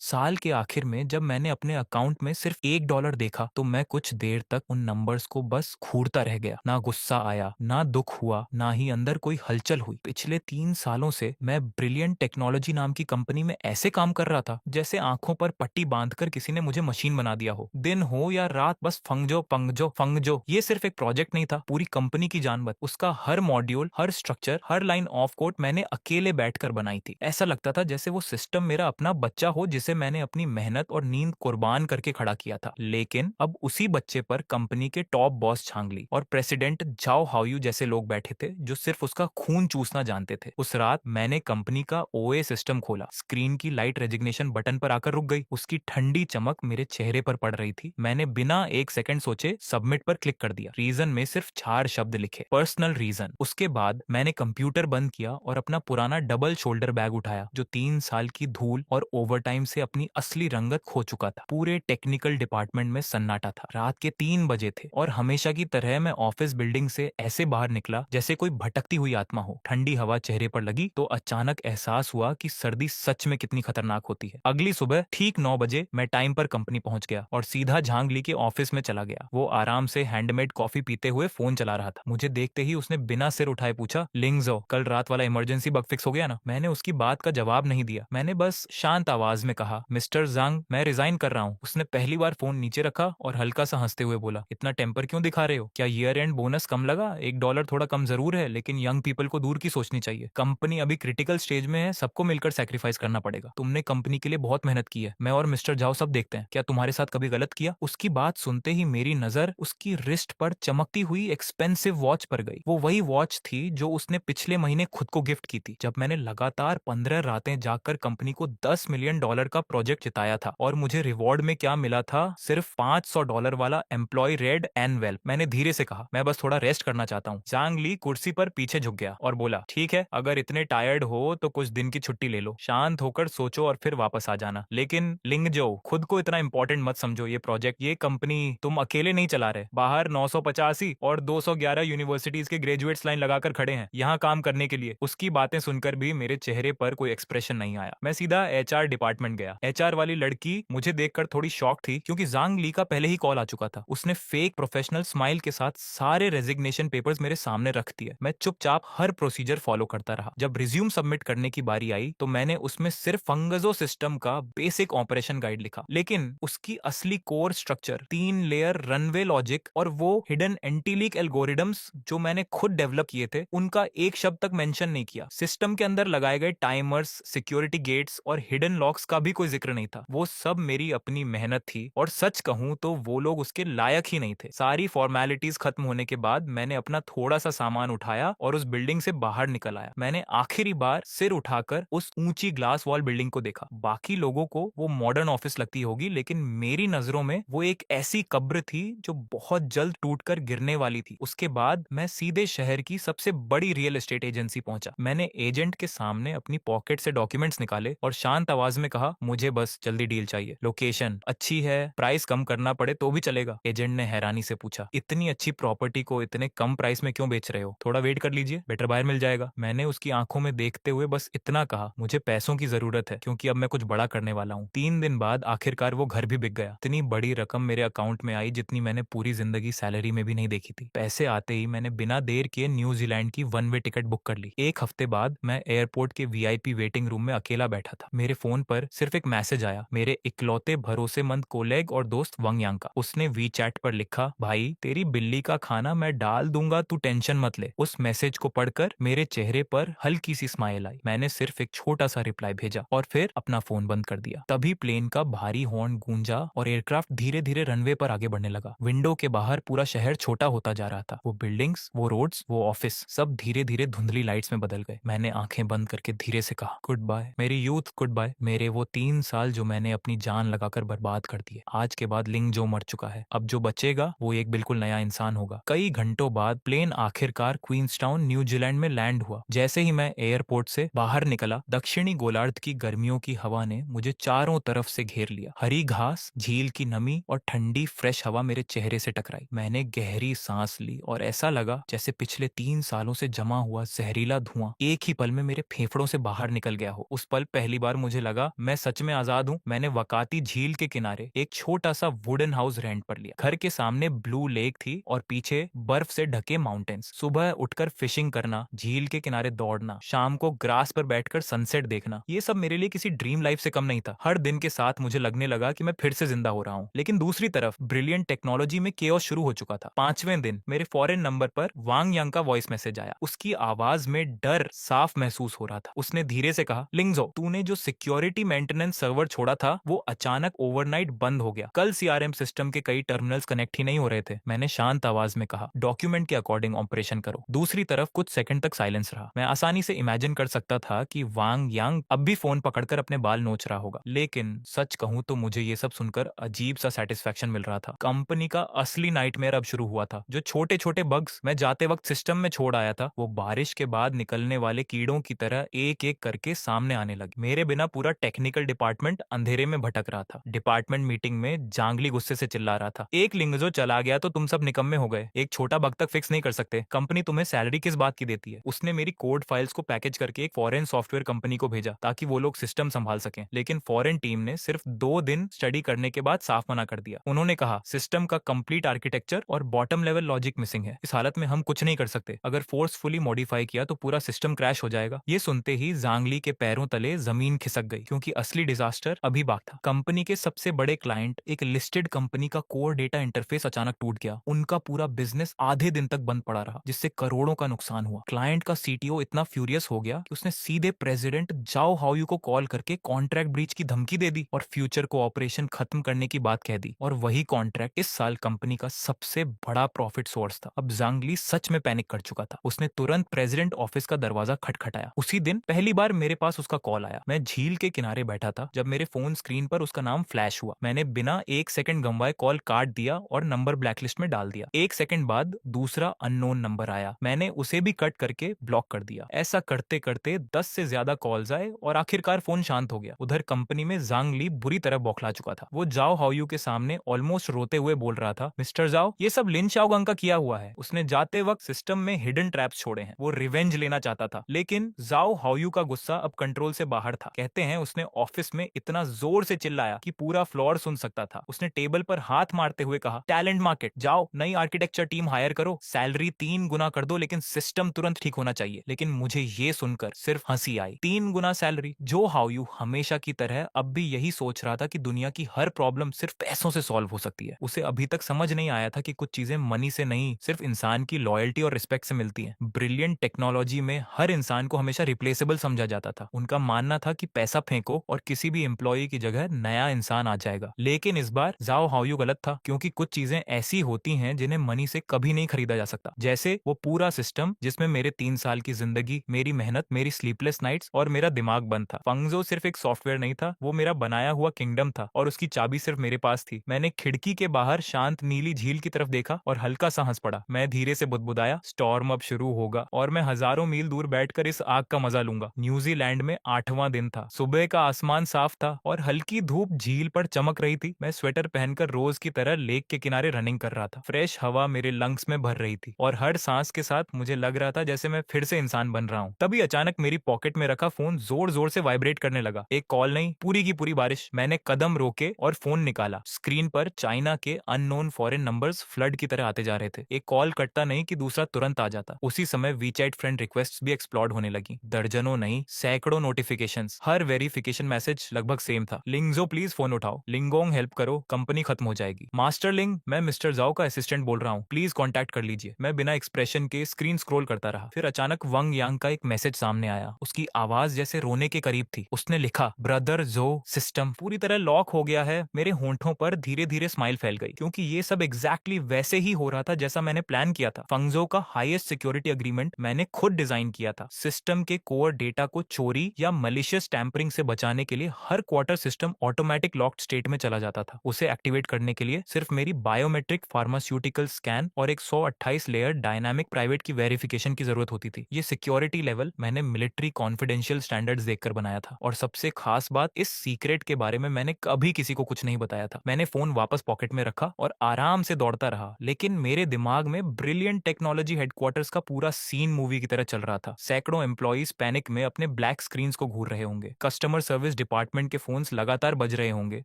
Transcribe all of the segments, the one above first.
साल के आखिर में जब मैंने अपने अकाउंट में सिर्फ $1 देखा तो मैं कुछ देर तक उन नंबर्स को बस घूरता रह गया। ना गुस्सा आया, ना दुख हुआ, ना ही अंदर कोई हलचल हुई। पिछले 3 सालों से मैं ब्रिलियंट टेक्नोलॉजी नाम की कंपनी में ऐसे काम कर रहा था जैसे आंखों पर पट्टी बांधकर किसी ने मुझे मशीन बना दिया हो। दिन हो या रात बस फंगजो पंगजो फंगजो। ये सिर्फ एक प्रोजेक्ट नहीं था, पूरी कंपनी की जान बच। उसका हर मॉड्यूल, हर स्ट्रक्चर, हर लाइन ऑफ कोड मैंने अकेले बैठकर बनाई थी। ऐसा लगता था जैसे वो सिस्टम मेरा अपना बच्चा हो जिसे मैंने अपनी मेहनत और नींद कुर्बान करके खड़ा किया था। लेकिन अब उसी बच्चे पर कंपनी के टॉप बॉस छांग ली और प्रेसिडेंट जाओ हाओयू जैसे लोग बैठे थे जो सिर्फ उसका खून चूसना जानते थे। उस रात मैंने कंपनी का ओए सिस्टम खोला। स्क्रीन की लाइट रेजिग्नेशन बटन पर आकर रुक गई। उसकी ठंडी चमक मेरे चेहरे पर पड़ रही थी। मैंने बिना एक सेकंड सोचे सबमिट पर क्लिक कर दिया। रीजन में सिर्फ 4 शब्द लिखे, पर्सनल रीजन। उसके बाद मैंने कंप्यूटर बंद किया और अपना पुराना डबल शोल्डर बैग उठाया जो 3 साल की धूल और ओवरटाइम से अपनी असली रंगत खो चुका था। पूरे टेक्निकल डिपार्टमेंट में सन्नाटा था। रात के 3 बजे थे और हमेशा की तरह मैं ऑफिस बिल्डिंग से ऐसे बाहर निकला जैसे कोई भटकती हुई आत्मा हो। ठंडी हवा चेहरे पर लगी तो अचानक एहसास हुआ कि सर्दी सच में कितनी खतरनाक होती है। अगली सुबह ठीक 9 बजे मैं टाइम पर कंपनी पहुंच गया और सीधा झांग ली के ऑफिस में चला गया। वो आराम से हैंडमेड कॉफी पीते हुए फोन चला रहा था। मुझे देखते ही उसने बिना सिर उठाए पूछा, लिंगजो, कल रात वाला इमरजेंसी बग फिक्स हो गया ना? मैंने उसकी बात का जवाब नहीं दिया। मैंने बस शांत आवाज में कहा, मिस्टर जांग, मैं रिजाइन कर रहा हूँ। उसने पहली बार फोन नीचे रखा और हल्का सा हंसते हुए बोला, इतना टेम्पर क्यों दिखा रहे हो? क्या ईयर एंड बोनस कम लगा? $1 थोड़ा कम जरूर है, लेकिन यंग पीपल को दूर की सोचनी चाहिए। कंपनी अभी क्रिटिकल स्टेज में है, सबको मिलकर सेक्रीफाइस करना पड़ेगा। तुमने कंपनी के लिए बहुत मेहनत की है, मैं और मिस्टर झाओ सब देखते हैं। क्या तुम्हारे साथ कभी गलत किया? उसकी बात सुनते ही मेरी नजर उसकी रिस्ट पर चमकती हुई एक्सपेंसिव वॉच पर गई। वो वही वॉच थी जो उसने पिछले महीने खुद को गिफ्ट की थी जब मैंने लगातार 15 रातें जागकर कंपनी को $10 मिलियन का प्रोजेक्ट जिताया था। और मुझे रिवॉर्ड में क्या मिला था? सिर्फ $500 वाला एम्प्लॉय रेड एनवेल। मैंने धीरे से कहा, मैं बस थोड़ा रेस्ट करना चाहता हूँ। जांग ली कुर्सी पर पीछे झुक गया और बोला, ठीक है, अगर इतने टायर्ड हो तो कुछ दिन की छुट्टी ले लो, शांत होकर सोचो और फिर वापस आ जाना। लेकिन लिंगजो, खुद को इतना इंपॉर्टेंट मत समझो। ये प्रोजेक्ट, ये कंपनी तुम अकेले नहीं चला रहे। बाहर 985 और 211 यूनिवर्सिटीज के ग्रेजुएट्स लाइन लगाकर खड़े हैं यहाँ काम करने के लिए। उसकी बातें सुनकर भी मेरे चेहरे पर कोई एक्सप्रेशन नहीं आया। मैं सीधा एचआर डिपार्टमेंट गया। एचआर वाली लड़की मुझे देखकर थोड़ी शॉक थी क्योंकि जांग ली का पहले ही कॉल आ चुका था। उसने फेक प्रोफेशनल स्माइल के साथ सारे रेजिग्नेशन पेपर्स मेरे सामने रख दिए। मैं चुपचाप हर प्रोसीजर फॉलो करता रहा। जब रिज्यूम सबमिट करने की बारी आई तो मैंने उसमें सिर्फ फंगजो सिस्टम का बेसिक ऑपरेशन गाइड लिखा, लेकिन उसकी असली core structure, 3 layer runway logic और वो हिडन एंटी लीक एल्गोरिदम्स जो मैंने खुद डेवलप किए थे, उनका एक शब्द तक मेंशन नहीं किया। सिस्टम के अंदर लगाए गए टाइमर्स, सिक्योरिटी गेट्स और हिडन लॉक्स का भी कोई जिक्र नहीं था। वो सब मेरी अपनी मेहनत थी और सच कहूं तो वो लोग उसके लायक ही नहीं थे। सारी फॉर्मेलिटीज खत्म होने के बाद मैंने अपना थोड़ा सा सामान उठाया और उस बिल्डिंग से बाहर निकल आया। मैंने आखिरी बार सिर उठाकर उस ऊंची ग्लास वॉल बिल्डिंग को देखा। बाकी लोगों को वो मॉडर्न ऑफिस लगती होगी, लेकिन मेरी नजरों में वो एक ऐसी कब्र थी जो बहुत जल्द टूटकर गिरने वाली थी। उसके बाद मैं सीधे शहर की सबसे बड़ी रियल एस्टेट एजेंसी पहुंचा। मैंने एजेंट के सामने अपनी पॉकेट से डॉक्यूमेंट्स निकाले और शांत आवाज में कहा, मुझे बस जल्दी डील चाहिए, लोकेशन अच्छी है, प्राइस कम करना पड़े तो भी चलेगा। एजेंट ने हैरानी से पूछा, इतनी अच्छी प्रॉपर्टी को इतने कम प्राइस में क्यों बेच रहे हो? थोड़ा वेट कर लीजिए, बेटर बायर मिल जाएगा। मैंने उसकी आंखों में देखते हुए बस इतना कहा, मुझे पैसों की जरूरत है क्योंकि अब मैं कुछ बड़ा करने वाला हूँ। 3 दिन बाद आखिरकार वो घर भी बिक गया। इतनी बड़ी रकम मेरे अकाउंट में आई जितनी मैंने पूरी जिंदगी सैलरी में भी नहीं देखी थी। पैसे आते ही मैंने बिना देर किए न्यूजीलैंड की वन वे टिकट बुक कर ली। एक हफ्ते बाद मैं एयरपोर्ट के वीआईपी वेटिंग रूम में अकेला बैठा था। मेरे फोन पर सिर्फ एक मैसेज आया, मेरे इकलौते भरोसेमंद कोलेग और दोस्त वंग यांग का। उसने वी चैट पर लिखा, भाई तेरी बिल्ली का खाना मैं डाल दूंगा, तू टेंशन मत ले। उस मैसेज को पढ़कर मेरे चेहरे पर हल्की सी स्माइल आई। मैंने सिर्फ एक छोटा सा रिप्लाई भेजा और फिर अपना फोन बंद कर दिया। तभी प्लेन का भारी हॉर्न गूंजा और एयरक्राफ्ट धीरे धीरे रनवे पर आगे बढ़ने लगा। विंडो के बाहर पूरा शहर छोटा होता जा रहा था। वो बिल्डिंग्स, वो रोड्स, वो ऑफिस, सब धीरे धीरे धुंधली लाइट्स में बदल गए। मैंने आंखें बंद करके धीरे से कहा, गुड बाय मेरी यूथ, गुड बाय मेरे वो 3 साल जो मैंने अपनी जान लगाकर बर्बाद कर दिए। आज के बाद लिंग जो मर चुका है, अब जो बचेगा वो एक बिल्कुल नया इंसान होगा। कई घंटों बाद प्लेन आखिरकार क्वींसटाउन न्यूजीलैंड में लैंड हुआ। जैसे ही मैं एयरपोर्ट से बाहर निकला, दक्षिणी गोलार्ध की गर्मियों की हवा ने मुझे चारों तरफ से घेर लिया। हरी घास, झील की नमी और ठंडी फ्रेश हवा मेरे चेहरे से टकराई। मैंने गहरी सांस ली और ऐसा लगा जैसे पिछले 3 सालों से जमा हुआ जहरीला धुआं एक ही पल में मेरे फेफड़ों से बाहर निकल गया हो। उस पल पहली बार मुझे लगा मैं सच में आजाद हूँ। मैंने वकाती झील के किनारे एक छोटा सा वुडन हाउस रेंट पर लिया। घर के सामने ब्लू लेक थी और पीछे बर्फ से ढके माउंटेन्स। सुबह उठकर फिशिंग करना, झील के किनारे दौड़ना, शाम को ग्रास पर बैठकर सनसेट देखना, ये सब मेरे लिए किसी ड्रीम लाइफ से कम नहीं था। हर दिन के साथ मुझे लगने लगा कि मैं फिर से जिंदा हो रहा हूँ। लेकिन दूसरी तरफ ब्रिलियंट टेक्नोलॉजी में केओस शुरू हो चुका था। 5वें दिन मेरे फॉरेन नंबर पर वांग यांग का वॉइस मैसेज आया। उसकी आवाज में डर साफ महसूस हो रहा था। उसने धीरे से कहा, लिंगजो, तूने जो सिक्योरिटी मेंटेनेंस सर्वर छोड़ा था वो अचानक ओवरनाइट बंद हो गया। कल सीआरएम सिस्टम के कई टर्मिनल्स कनेक्ट ही नहीं हो रहे थे। मैंने शांत आवाज में कहा, डॉक्यूमेंट के अकॉर्डिंग ऑपरेशन करो। दूसरी तरफ कुछ सेकंड तक साइलेंस रहा। मैं आसानी से इमेजिन कर सकता था कि वांग यांग अब भी फोन पकड़कर अपने बाल नोच रहा होगा। लेकिन सच कहूं तो मुझे ये सब सुनकर अजीब सा सेटिस्फेक्शन मिल रहा था। कंपनी का असली नाइटमेयर अब शुरू हुआ था। जो छोटे छोटे बग्स मैं जाते वक्त सिस्टम में छोड़ आया था, वो बारिश के बाद निकलने वाले कीड़ों की तरह एक एक करके सामने आने लगे। मेरे बिना पूरा टेक्निकल डिपार्टमेंट अंधेरे में भटक रहा था। डिपार्टमेंट मीटिंग में जांगली गुस्से से चिल्ला रहा था, एक लिंगजो चला गया तो तुम सब निकम्मे हो गए। एक छोटा बग तक फिक्स नहीं कर सकते। कंपनी तुम्हें सैलरी किस बात की देती है? उसने मेरी कोड फाइल्स को पैकेज करके एक फॉरेन सॉफ्टवेयर कंपनी को भेजा ताकि वो लोग सिस्टम संभाल सकें। लेकिन फॉरेन टीम ने सिर्फ 2 दिन स्टडी करने के बाद साफ मना कर दिया। उन्होंने कहा, सिस्टम का कंप्लीट आर्किटेक्चर और बॉटम लेवल लॉजिक मिसिंग है। इस हालत में हम कुछ नहीं कर सकते। अगर फोर्सफुली मॉडिफाई किया तो पूरा सिस्टम क्रैश हो जाएगा। ये सुनते ही जांगली के पैरों तले जमीन खिसक गई, क्योंकि असली डिजास्टर अभी बाकी था। कंपनी के सबसे बड़े क्लाइंट, एक लिस्टेड कंपनी का कोर डेटा इंटरफेस अचानक टूट गया। उनका पूरा बिजनेस आधे दिन तक बंद पड़ा रहा, जिससे करोड़ों का नुकसान हुआ। क्लाइंट का सीटीओ इतना फ्यूरियस हो गया कि उसने सीधे प्रेसिडेंट जाओ हाओयू को कॉल करके कॉन्ट्रैक्ट ब्रीच की धमकी दे दी और फ्यूचर को ऑपरेशन खत्म करने की बात कह दी। और वही कॉन्ट्रैक्ट इस साल कंपनी का सबसे बड़ा प्रॉफिट सोर्स था। अब जांगली सच में पैनिक कर चुका था। उसने तुरंत प्रेसिडेंट ऑफिस का दरवाजा खटखटाया। उसी दिन पहली बार मेरे पास उसका कॉल आया। मैं झील के किनारे बैठा था जब मेरे फोन स्क्रीन पर उसका नाम फ्लैश हुआ। मैंने बिना 1 सेकंड गंवाए कॉल काट दिया और नंबर ब्लैकलिस्ट में डाल दिया। 1 सेकंड बाद दूसरा अननोन नंबर आया। मैंने उसे भी कट करके ब्लॉक कर दिया। ऐसा करते करते 10 से ज्यादा कॉल्स आए और आखिरकार फोन शांत हो गया। उधर कंपनी में जांगली बुरी तरह बौखला चुका था। वो जाओ हाओयू के सामने ऑलमोस्ट रोते हुए बोल रहा था, मिस्टर जाओ, ये सब लिन शाओगंग का किया हुआ है। उसने जाते वक्त सिस्टम में हिडन ट्रैप्स छोड़े हैं। वो रिवेंज लेना चाहता था। लेकिन जाओ हाओयू का गुस्सा अब कंट्रोल से बाहर था। कहते हैं उसने ऑफिस में इतना जोर से चिल्लाया कि पूरा फ्लोर सुन सकता था। उसने टेबल पर हाथ मारते हुए कहा, टैलेंट मार्केट जाओ, नई आर्किटेक्चर टीम हायर करो, सैलरी 3 गुना कर दो, लेकिन सिस्टम तुरंत ठीक होना चाहिए। लेकिन मुझे ये सुनकर सिर्फ हंसी आई। 3 गुना सैलरी? जो हाओयू हमेशा की तरह अब भी यही सोच रहा था कि दुनिया की हर प्रॉब्लम सिर्फ पैसों से सॉल्व हो सकती है। उसे अभी तक समझ नहीं आया था कि कुछ चीजें मनी से नहीं, सिर्फ इंसान की लॉयल्टी और रिस्पेक्ट से मिलती हैं। ब्रिलियंट टेक्नोलॉजी में हर इंसान को हमेशा रिप्लेसेबल समझा जाता था। उनका मानना था कि पैसा फेंको और किसी भी एम्प्लॉय की जगह नया इंसान आ जाएगा। लेकिन इस बार जाओ हाओयू गलत था, क्योंकि कुछ चीजें ऐसी होती हैं जिन्हें मनी से कभी नहीं खरीदा जा सकता। जैसे वो पूरा सिस्टम जिसमें मेरे 3 साल की जिंदगी, मेरी मेहनत, मेरी स्लीपलेस नाइट्स और मेरा दिमाग बंद था। फंगजो सिर्फ एक सॉफ्टवेयर नहीं था, वो मेरा बनाया हुआ किंगडम था और उसकी चाबी सिर्फ मेरे पास थी। मैंने खिड़की के बाहर शांत नीली झील की तरफ देखा और हल्का सा हंस पड़ा। मैं धीरे से बुदबुदाया, स्टॉर्म अब शुरू होगा और मैं हजारों मील दूर बैठकर इस आग का मजा लूंगा। न्यूजीलैंड में 8वां दिन था। सुबह का आसमान साफ था और हल्की धूप झील पर चमक रही थी। मैं स्वेटर पहनकर रोज की तरह लेक के किनारे रनिंग कर रहा था। फ्रेश हवा मेरे लंग्स में भर रही थी और हर सांस के साथ मुझे लग रहा था जैसे मैं फिर से इंसान बन रहा हूँ। तभी अचानक मेरी पॉकेट में रखा फोन जोर जोर से वाइब्रेट करने लगा। एक कॉल नहीं, पूरी की पूरी बारिश। मैंने कदम रोके और फोन निकाला। स्क्रीन पर चाइना के अननोन फॉरेन नंबर्स फ्लड की तरह आते जा रहे थे। एक कॉल कटता नहीं कि दूसरा तुरंत आ जाता। उसी समय वीचैट फ्रेंड रिक्वेस्ट भी एक्सप्लोड होने लगी। दर्जनों नहीं, सैकड़ों नोटिफिकेशंस। हर वेरिफिकेशन मैसेज लगभग सेम था। लिंगजो प्लीज फोन उठाओ, लिंगोंग हेल्प करो, कंपनी खत्म हो जाएगी। मास्टर लिंग, मैं मिस्टर जाओ का असिस्टेंट बोल रहा हूँ, प्लीज कॉन्टैक्ट कर लीजिए। मैं बिना एक्सप्रेशन के स्क्रीन स्क्रॉल करता रहा। फिर अचानक वंग यांग का एक मैसेज सामने आया। उसकी आवाज जैसे रोने के करीब थी। उसने लिखा, ब्रदर जो, सिस्टम पूरी तरह लॉक हो गया है। मेरे होंठों पर धीरे धीरे स्माइल फैल गई, क्योंकि ये सब एग्जैक्टली वैसे ही हो रहा था जैसा मैंने प्लान किया था। फंगजो का हाईएस्ट सिक्योरिटी एग्रीमेंट मैंने खुद डिजाइन किया था। सिस्टम के कोर डेटा को चोरी या मलिशियस टैंपरिंग से बचाने के लिए हर quarter system automatic locked state में चला जाता था। उसे एक्टिवेट करने के लिए सिर्फ मेरी बायोमेट्रिक फार्मास्यूटिकल स्कैन और एक 128 लेयर डायनामिक प्राइवेट की वेरिफिकेशन की जरूरत होती थी। ये सिक्योरिटी लेवल मैंने मिलिट्री कॉन्फिडेंशियल स्टैंडर्ड्स देखकर बनाया था। और सबसे खास बात, इस सीक्रेट के बारे में मैंने कभी किसी को कुछ नहीं बताया था। मैंने फोन वापस पॉकेट में रखा और आराम से दौड़ता रहा। लेकिन मेरे दिमाग में ब्रिलियंट टेक्नोलॉजी हेडक्वार्टर्स का पूरा सीन मूवी की तरह चल रहा था। सैकड़ों एम्प्लॉइज पैनिक में अपने ब्लैक स्क्रीन को घूर रहे होंगे। कस्टमर सर्विस डिपार्टमेंट के फोन्स लगातार बज रहे होंगे,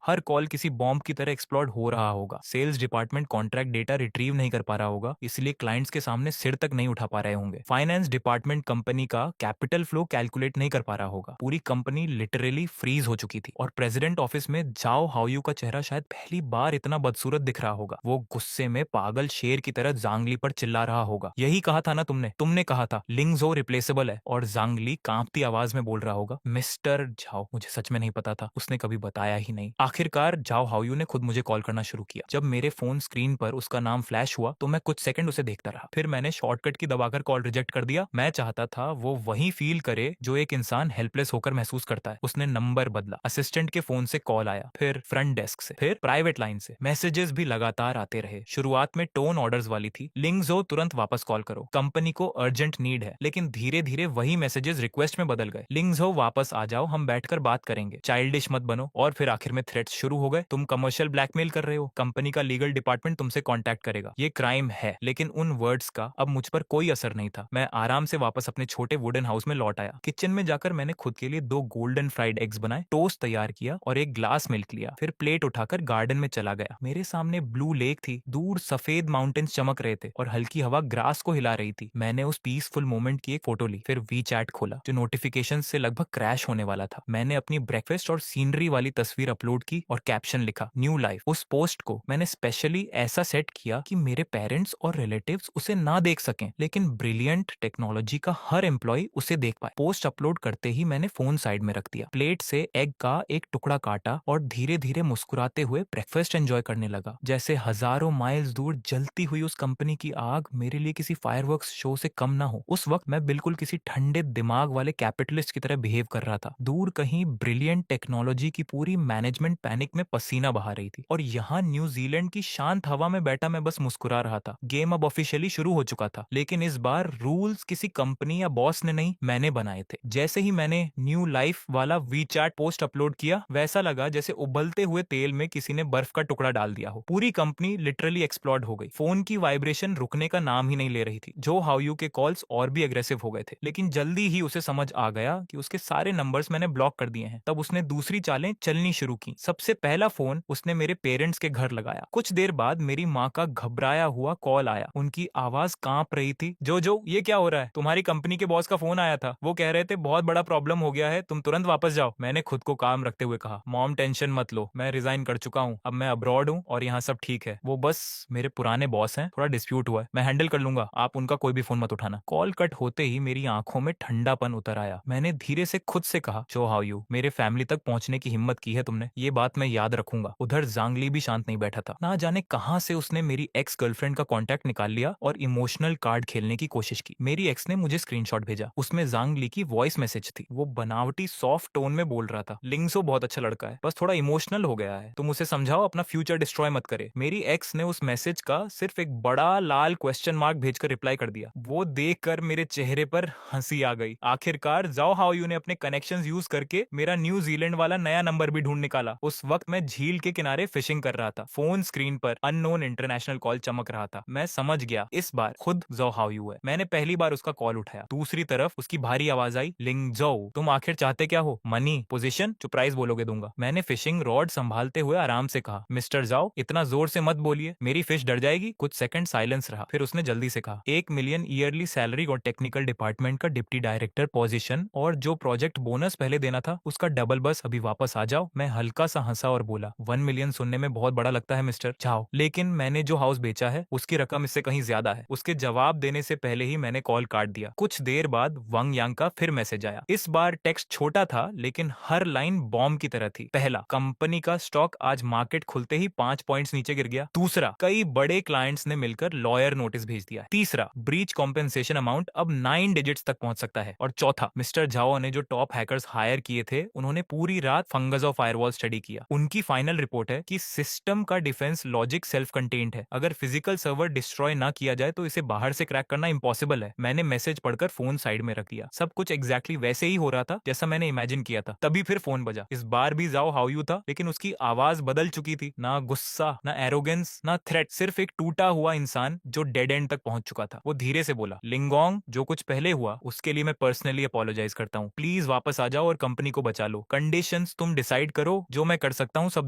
हर कॉल किसी बॉम्ब की तरह एक्सप्लोड हो रहा होगा। Sales department contract data retrieve नहीं कर पा रहा होगा, इसलिए क्लाइंट्स के सामने सिर तक नहीं उठा पा रहे होंगे। फाइनेंस डिपार्टमेंट कंपनी का कैपिटल फ्लो कैलकुलेट नहीं कर पा रहा होगा। पूरी कंपनी लिटरली फ्रीज हो चुकी थी और प्रेसिडेंट ऑफिस में जाओ हाओयू का चेहरा शायद पहली बार इतना बदसूरत दिख रहा होगा। वो गुस्से में पागल शेर की तरह जांगली पर चिल्ला रहा होगा, यही कहा था ना तुमने कहा था लिंगजो रिप्लेसेबल है। और जांगली कांपती आवाज में बोल रहा होगा, मिस्टर झाओ, मुझे सच में नहीं पता था, उसने कभी बताया ही नहीं। आखिरकार जाओ हाओयू ने खुद मुझे कॉल करना शुरू किया। जब मेरे फोन स्क्रीन पर उसका नाम फ्लैश हुआ तो मैं कुछ सेकंड उसे देखता रहा, फिर मैंने शॉर्टकट की दबाकर कॉल रिजेक्ट कर दिया। मैं चाहता था वो वही फील करे जो एक इंसान हेल्पलेस होकर महसूस करता है। उसने नंबर बदला, असिस्टेंट के फोन से कॉल आया, फिर फ्रंट डेस्क से, फिर प्राइवेट लाइन से। मैसेजेस भी लगातार आते रहे। शुरुआत में टोन ऑर्डर्स वाली थी, लिंगजो तुरंत वापस कॉल करो, कंपनी को अर्जेंट नीड है। लेकिन धीरे धीरे वही मैसेजेस रिक्वेस्ट में बदल गए, लिंगजो वापस आ जाओ, हम बैठकर बात करेंगे, चाइल्डिश मत बनो। और फिर आखिर में थ्रेट्स शुरू हो गए, तुम कमर्शियल ब्लैकमेल कर रहे हो, कंपनी का लीगल डिपार्टमेंट तुमसे कांटेक्ट करेगा, ये क्राइम है। लेकिन उन वर्ड्स का अब मुझ पर कोई असर नहीं था। मैं आराम से वापस अपने छोटे वुडन हाउस में लौट आया। किचन में जाकर मैंने खुद के लिए 2 गोल्डन फ्राइड एग्स बनाए, टोस्ट तैयार किया और एक ग्लास मिल्क लिया। फिर प्लेट उठाकर गार्डन में चला गया। मेरे सामने ब्लू लेक थी, दूर सफेद माउंटेन्स चमक रहे थे और हल्की हवा ग्रास को हिला रही थी। मैंने उस पीसफुल मोमेंट की एक फोटो ली, फिर वी चैट खोला जो नोटिफिकेशन से लगभग क्रैश होने वाला था। मैंने अपनी ब्रेकफास्ट और सीनरी वाली तस्वीर अपलोड की और कैप्शन लिखा, न्यू लाइफ। उस पोस्ट को मैंने स्पेशली ऐसा सेट किया कि मेरे पेरेंट्स और रिलेटिव्स उसे ना देख सकें, लेकिन ब्रिलियंट टेक्नोलॉजी का हर एम्प्लॉय उसे देख पाए। पोस्ट अपलोड करते ही मैंने फोन साइड में रख दिया, प्लेट से एग का एक टुकड़ा काटा और धीरे धीरे मुस्कुराते हुए ब्रेकफास्ट एंजॉय करने लगा, जैसे हजारों माइल्स दूर जलती हुई उस कंपनी की आग मेरे लिए किसी फायरवर्क्स शो से कम ना हो। उस वक्त मैं बिल्कुल किसी ठंडे दिमाग वाले कैपिटलिस्ट की तरह बिहेव कर रहा था। दूर कहीं ब्रिलियंट टेक्नोलॉजी की पूरी मैनेजमेंट पैनिक में पसीना बहा रही थी और यहाँ न्यूजीलैंड की शांत हवा में बैठा मैं बस मुस्कुरा रहा था। गेम अब ऑफिशियली शुरू हो चुका था, लेकिन इस बार रूल्स किसी कंपनी या बॉस ने नहीं, मैंने बनाए थे। जैसे ही मैंने न्यू लाइफ वाला वी चैट पोस्ट अपलोड किया, वैसा लगा जैसे उबलते हुए तेल में किसी ने बर्फ का टुकड़ा डाल दिया हो। पूरी कंपनी लिटरली एक्सप्लोड हो गई। फोन की वाइब्रेशन रुकने का नाम ही नहीं ले रही थी। जो हाओयू के कॉल्स और भी एग्रेसिव हो गए थे, लेकिन जल्दी ही उसे समझ आ गया कि उसके सारे नंबर्स मैंने ब्लॉक कर दिए हैं। तब उसने दूसरी चालें चलनी शुरू की। सबसे पहला फोन उसने मेरे पेरेंट्स के घर लगाया। कुछ देर बाद मेरी माँ का घबराया हुआ कॉल आया, उनकी आवाज कांप रही थी, जो ये क्या हो रहा है, तुम्हारी कंपनी के बॉस का फोन आया था, वो कह रहे थे बहुत बड़ा प्रॉब्लम हो गया है, तुम तुरंत वापस जाओ। मैंने खुद को काम रखते हुए कहा, मॉम टेंशन मत लो, मैं रिजाइन कर चुका हूँ, अब मैं अब्रॉड हूँ और यहाँ सब ठीक है। वो बस मेरे पुराने बॉस हैं, थोड़ा डिस्प्यूट हुआ है, मैं हैंडल कर लूंगा, आप उनका कोई भी फोन मत उठाना। कॉल कट होते ही मेरी आंखों में ठंडापन उतर आया। मैंने धीरे से खुद से कहा, जो हाउ यू, मेरे फैमिली तक पहुंचने की हिम्मत की है तुमने, ये बात मैं याद रखूंगा। उधर जांगली भी शांत नहीं बैठा था। ना जाने कहां से उसने मेरी एक्स गर्लफ्रेंड का कॉन्टैक्ट निकाल लिया और इमोशनल कार्ड खेलने की कोशिश की। मेरी एक्स ने मुझे स्क्रीनशॉट भेजा, उसमें जांगली की वॉइस मैसेज थी। वो बनावटी सॉफ्ट टोन में बोल रहा था, लिंगसो बहुत अच्छा लड़का है, बस थोड़ा इमोशनल हो गया है, तुम उसे समझाओ अपना फ्यूचर डिस्ट्रॉय मत करे। मेरी एक्स ने उस मैसेज का सिर्फ एक बड़ा लाल क्वेश्चन मार्क भेजकर रिप्लाई कर दिया। वो देखकर मेरे चेहरे पर हंसी आ गई। आखिरकार जाओ हाउ यू ने अपने कनेक्शंस यूज करके मेरा न्यूजीलैंड वाला नया नंबर भी ढूंढ निकाला। उस वक्त मैं झील के किनारे फिशिंग कर रहा था। फोन स्क्रीन पर अननोन इंटरनेशनल कॉल चमक रहा था। मैं समझ गया, इस बार खुद जो हाउ यू है। मैंने पहली बार उसका कॉल उठाया। दूसरी तरफ उसकी भारी आवाज आई, लिंग जो, तुम आखिर चाहते क्या हो? मनी, पोजीशन, जो प्राइस बोलोगे दूंगा। मैंने फिशिंग रॉड संभालते हुए आराम से कहा, मिस्टर जाओ, इतना जोर से मत बोलिए, मेरी फिश डर जाएगी। कुछ सेकंड साइलेंस रहा, फिर उसने जल्दी से कहा, 1 मिलियन ईयरली सैलरी और टेक्निकल डिपार्टमेंट का डिप्टी डायरेक्टर पोजीशन और जो प्रोजेक्ट बोनस पहले देना था उसका डबल, बस अभी वापस आ जाओ। मैं हल्का सा हंसा और बोला, 1 मिलियन सुनने में बहुत बड़ा लगता है मिस्टर जाओ, लेकिन मैंने जो हाउस बेचा है उसकी रकम इससे कहीं ज्यादा है। उसके जवाब देने से पहले ही मैंने कॉल काट दिया। कुछ देर बाद वंग यांग का फिर मैसेज आया। इस बार टेक्स्ट छोटा था लेकिन हर लाइन बॉम्ब की तरह थी। पहला, कंपनी का स्टॉक आज मार्केट खुलते ही 5 पॉइंट्स नीचे गिर गया। दूसरा, कई बड़े क्लाइंट्स ने मिलकर लॉयर नोटिस भेज दिया। तीसरा, ब्रीच कॉम्पेंसेशन अमाउंट अब 9 डिजिट्स तक पहुंच सकता है। और चौथा, मिस्टर झाओ ने जो टॉप हैकर्स हायर किए थे उन्होंने पूरी रात फंगस ऑफ फायरवॉल स्टडी किया। उनकी फाइनल रिपोर्ट है कि सिस्टम का डिफेंस लॉजिक सेल्फ कंटेन्ड है। अगर फिजिकल सर्वर डिस्ट्रॉय ना किया जाए तो इसे बाहर से क्रैक करना इम्पॉसिबल है। मैंने मैसेज पढ़कर फोन साइड में रख दिया। सब कुछ एग्जैक्टली वैसे ही हो रहा था जैसा मैंने इमेजिन किया था। तभी फिर फोन बजा। इस बार भी जाओ हाउ यू था, लेकिन उसकी आवाज बदल चुकी थी। ना गुस्सा, ना एरोगेंस, ना थ्रेट, सिर्फ एक टूटा हुआ इंसान जो डेड एंड तक पहुंच चुका था। वो धीरे से बोला, लिंगोंग, जो कुछ पहले हुआ उसके लिए मैं पर्सनली अपोलोजाइज करता हूँ। प्लीज वापस आ जाओ और कंपनी को बचा बचा लो, कंडीशंस तुम डिसाइड करो, जो मैं कर सकता हूँ सब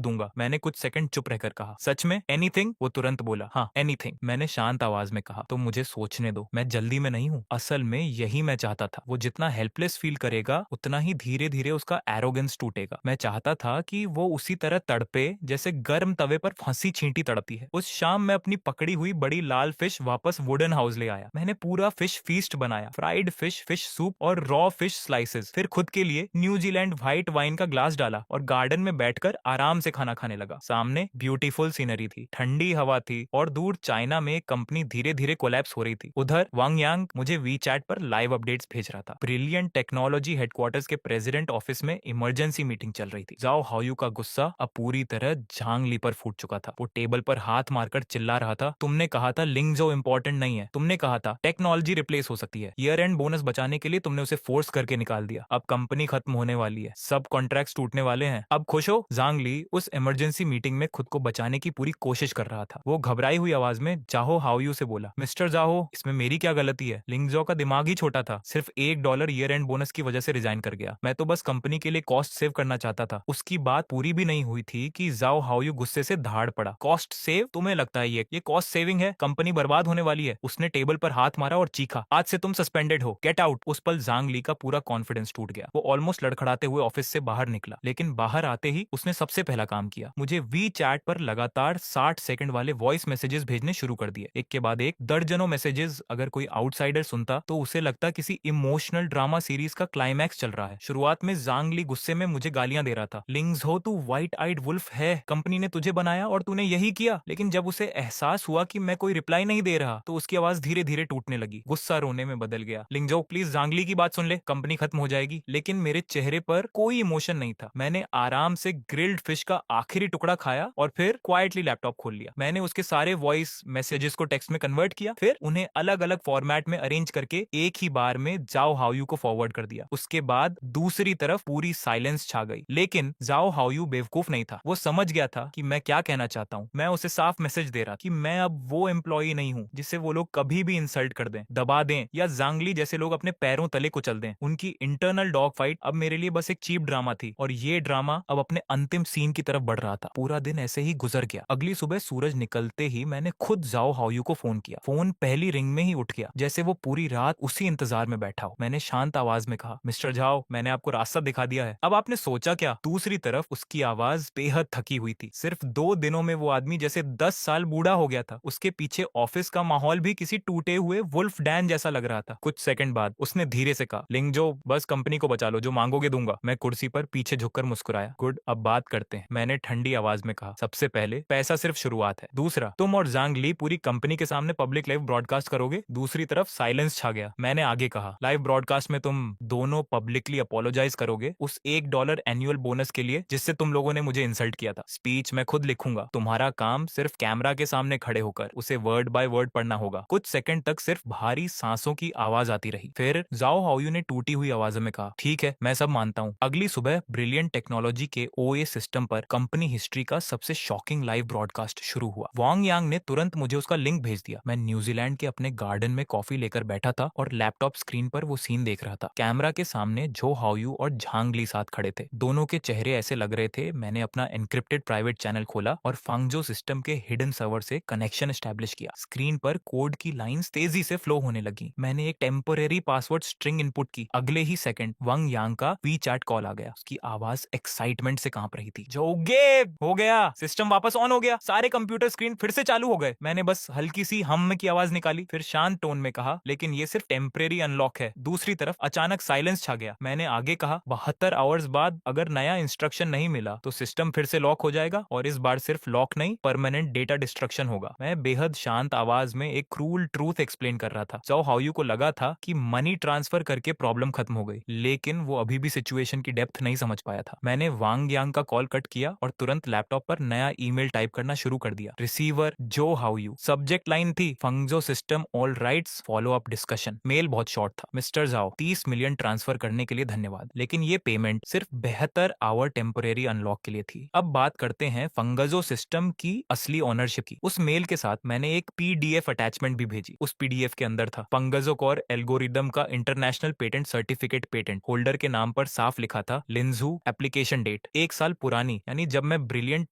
दूंगा। मैंने कुछ सेकंड चुप रहकर कहा, सच में एनीथिंग? वो तुरंत बोला, हाँ एनीथिंग। मैंने शांत आवाज में कहा, तो मुझे सोचने दो, मैं जल्दी में नहीं हूँ। असल में यही मैं चाहता था। वो जितना हेल्पलेस फील करेगा उतना ही धीरे धीरे उसका एरोगेंस टूटेगा। मैं चाहता था कि वो उसी तरह तड़पे जैसे गर्म तवे पर फंसी चींटी तड़पती है। उस शाम मैं अपनी पकड़ी हुई बड़ी लाल फिश वापस वुडन हाउस ले आया। मैंने पूरा फिश फीस्ट बनाया, फ्राइड फिश सूप और रॉ फिश स्लाइसेस। फिर खुद के लिए न्यूजीलैंड व्हाइट वाइन का ग्लास डाला और गार्डन में बैठकर आराम से खाना खाने लगा। सामने ब्यूटीफुल सीनरी थी, ठंडी हवा थी और दूर चाइना में एक कंपनी धीरे धीरे कोलैप्स हो रही थी। उधर वांग यांग मुझे वीचैट पर लाइव अपडेट्स भेज रहा था। ब्रिलियंट टेक्नोलॉजी हेडक्वार्टर्स के प्रेसिडेंट ऑफिस में इमरजेंसी मीटिंग चल रही थी। जाओ हाओयू का गुस्सा अब पूरी तरह झांगली पर फूट चुका था। वो टेबल पर हाथ मारकर चिल्ला रहा था, तुमने कहा था लिंगजो इंपॉर्टेंट नहीं है, तुमने कहा था टेक्नोलॉजी रिप्लेस हो सकती है, ईयर एंड बोनस बचाने के लिए तुमने उसे फोर्स करके निकाल दिया। अब कंपनी खत्म होने वाली है, सब कॉन्ट्रैक्ट्स टूटने वाले हैं, अब खुश हो? जांग ली उस इमरजेंसी मीटिंग में खुद को बचाने की पूरी कोशिश कर रहा था। वो घबराई हुई आवाज में जाहो हाओयू से बोला, मिस्टर जाहो, इसमें मेरी क्या गलती है? लिंगजो का दिमाग ही छोटा था, सिर्फ $1 ईयर एंड बोनस की वजह से रिजाइन कर गया। मैं तो बस कंपनी के लिए कॉस्ट सेव करना चाहता था। उसकी बात पूरी भी नहीं हुई थी कि जाओ हाओयू गुस्से से धाड़ पड़ा। Cost save? तुम्हें लगता है ये कॉस्ट सेविंग है? कंपनी बर्बाद होने वाली है। उसने टेबल पर हाथ मारा और चीखा, आज से तुम सस्पेंडेड हो, गेट आउट। उस पल जांग ली का पूरा कॉन्फिडेंस टूट गया। वो ऑलमोस्ट लड़खड़ाते हुए ऑफिस से बाहर निकला, लेकिन बाहर आते ही उसने सबसे पहला काम किया, मुझे वी चैट पर लगातार 60 सेकंड वाले वॉइस मैसेजेस भेजने शुरू कर दिए। एक के बाद एक दर्जनों मैसेजेस। अगर कोई आउटसाइडर सुनता तो उसे लगता किसी इमोशनल ड्रामा सीरीज का क्लाइमैक्स चल रहा है। शुरुआत में जांग ली गुस्से में मुझे गालियां दे रहा था, लिंग्स हो तू व्हाइट आइड वुल्फ है, कंपनी ने तुझे बनाया और तूने यही किया। लेकिन जब उसे एहसास हुआ कि मैं कोई रिप्लाई नहीं दे रहा तो उसकी आवाज धीरे धीरे टूटने लगी। गुस्सा रोने में बदल गया। लिंगजो प्लीज जांगली की बात सुन ले, कंपनी खत्म हो जाएगी। लेकिन मेरे चेहरे पर कोई इमोशन नहीं था। मैंने आराम से ग्रिल्ड फिश का आखिरी टुकड़ा खाया और फिर क्वाइटली लैपटॉप खोल लिया। मैंने उसके सारे वॉइस मैसेजेस को टेक्स्ट में कन्वर्ट किया, फिर उन्हें अलग अलग फॉर्मेट में अरेंज करके एक ही बार में जाओ हाओयू को फॉरवर्ड कर दिया। उसके बाद दूसरी तरफ पूरी साइलेंस छा गई। लेकिन जाओ हाओयू बेवकूफ नहीं था। वो समझ गया था कि मैं क्या कहना चाहता हूँ। मैं उसे साफ मैसेज दे रहा कि मैं अब वो एम्प्लॉई नहीं हूँ जिसे वो लोग कभी भी इंसल्ट कर दें, दबा दें या जांगली जैसे लोग अपने पैरों तले कुचल दें। उनकी इंटरनल डॉग फाइट अब मेरे लिए बस एक चीप ड्रामा थी और ये ड्रामा अब अपने अंतिम सीन की तरफ बढ़ रहा था। पूरा दिन ऐसे ही गुजर गया। अगली सुबह सूरज निकलते ही मैंने खुद जाओ हाओयू को फोन किया। फोन पहली रिंग में ही उठ गया, जैसे वो पूरी रात उसी इंतजार में बैठा हो। मैंने शांत आवाज में कहा, मिस्टर जाओ, मैंने आपको रास्ता दिखा दिया है, अब आपने सोचा क्या? दूसरी तरफ उसकी आवाज बेहद थकी हुई थी। सिर्फ 2 दिनों में वो आदमी जैसे 10 साल बूढ़ा हो गया था। उसके पीछे ऑफिस का माहौल भी किसी टूटे हुए वुल्फ डैन जैसा लग रहा था। कुछ सेकंड बाद उसने धीरे से कहा, लिंगजो बस कंपनी को बचा लो, जो मांगोगे दूंगा। मैं कुर्सी पर पीछे झुककर मुस्कुराया। गुड, अब बात करते हैं, मैंने ठंडी आवाज में कहा। सबसे पहले पैसा सिर्फ शुरुआत है। दूसरा, तुम और जांग ली पूरी कंपनी के सामने पब्लिक लाइव ब्रॉडकास्ट करोगे। दूसरी तरफ साइलेंस छा गया। मैंने आगे कहा, लाइव ब्रॉडकास्ट में तुम दोनों पब्लिकली अपोलोजाइज करोगे उस $1 एनुअल बोनस के लिए जिससे तुम लोगों ने मुझे इंसल्ट किया था। स्पीच मैं खुद लिखूंगा, तुम्हारा काम सिर्फ कैमरा के सामने खड़े होकर उसे वर्ड बाय वर्ड पढ़ना होगा। कुछ सेकंड तक सिर्फ भारी सांसों की आवाज आती रही। फिर जाओ हाओयू ने टूटी हुई आवाज में कहा, ठीक है, मैं सब मानता हूँ। अगली सुबह ब्रिलियंट टेक्नोलॉजी के ओए सिस्टम पर कंपनी हिस्ट्री का सबसे शॉकिंग लाइव ब्रॉडकास्ट शुरू हुआ। वांग यांग ने तुरंत मुझे उसका लिंक भेज दिया। मैं न्यूजीलैंड के अपने गार्डन में कॉफी लेकर बैठा था और लैपटॉप स्क्रीन पर वो सीन देख रहा था। कैमरा के सामने जो हाओयू और झांग ली साथ खड़े थे। दोनों के चेहरे ऐसे लग रहे थे मैंने अपना एनक्रिप्टेड प्राइवेट चैनल खोला और फांगजो सिस्टम के हिडन सर्वर से कनेक्शन एस्टैब्लिश किया। स्क्रीन पर कोड की लाइंस तेजी से फ्लो होने लगी। मैंने एक टेम्परेरी पासवर्ड स्ट्रिंग इनपुट की। अगले ही सेकंड वांग यांग का वी चैट कॉल आ गया। उसकी आवाज एक्साइटमेंट से कांप रही थी। जोगे, हो गया, सिस्टम वापस ऑन हो गया, सारे कंप्यूटर स्क्रीन फिर से चालू हो गए। मैंने बस हल्की सी हम की आवाज निकाली, फिर शांत टोन में कहा, लेकिन ये सिर्फ टेम्परेरी अनलॉक है। दूसरी तरफ अचानक साइलेंस छा गया। मैंने आगे कहा, 72 आवर्स बाद अगर नया इंस्ट्रक्शन नहीं मिला तो सिस्टम फिर से लॉक हो जाएगा और इस बार सिर्फ लॉक नहीं, परमानेंट डेटा डिस्ट्रक्शन होगा। मैं बेहद शांत आवाज में एक क्रूल ट्रूथ एक्सप्लेन कर रहा था। जाओ हाओयू को लगा था कि मनी ट्रांसफर करके प्रॉब्लम खत्म हो गई, लेकिन वो अभी भी सिचुएशन की डेप्थ नहीं समझ पाया था। मैंने वांग यांग का कॉल कट किया और तुरंत लैपटॉप पर नया ईमेल टाइप करना शुरू कर दिया। रिसीवर जो हाओयू, सब्जेक्ट लाइन थी Fangzhou system all rights, follow up discussion. Mail बहुत शॉर्ट था, मिस्टर जाओ, 30 मिलियन ट्रांसफर करने के लिए धन्यवाद, लेकिन ये पेमेंट सिर्फ 72 आवर टेम्पोरेरी अनलॉक के लिए थी। अब बात करते हैं फंगजो सिस्टम की असली ओनरशिप की। उस मेल के साथ मैंने एक पीडीएफ अटैचमेंट भी भेजी। उस पीडीएफ के अंदर था फंगजो कोर एल्गोरिदम का international patent certificate, patent holder के नाम पर साफ लिखा था लिंजू एप्लीकेशन डेट, 1 साल पुरानी। यानी जब मैं ब्रिलियंट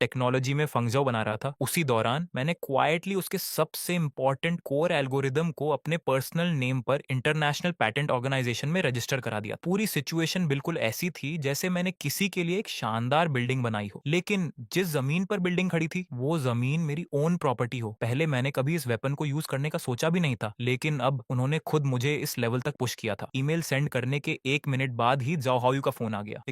टेक्नोलॉजी में फंगजाओ बना रहा था, उसी दौरान मैंने क्वाइटली उसके सबसे इंपॉर्टेंट कोर एल्गोरिदम को अपने पर्सनल नेम पर इंटरनेशनल पैटेंट ऑर्गेनाइजेशन में रजिस्टर करा दिया। पूरी सिचुएशन बिल्कुल ऐसी थी जैसे मैंने किसी के लिए एक शानदार बिल्डिंग बनाई हो, लेकिन जिस जमीन पर बिल्डिंग खड़ी थी वो जमीन मेरी ओन प्रॉपर्टी हो। पहले मैंने कभी इस वेपन को यूज करने का सोचा भी नहीं था, लेकिन अब उन्होंने खुद मुझे इस लेवल तक पुश किया था। ईमेल सेंड करने के 1 मिनट बाद ही जाओ हाउ यू का फोन आ गया,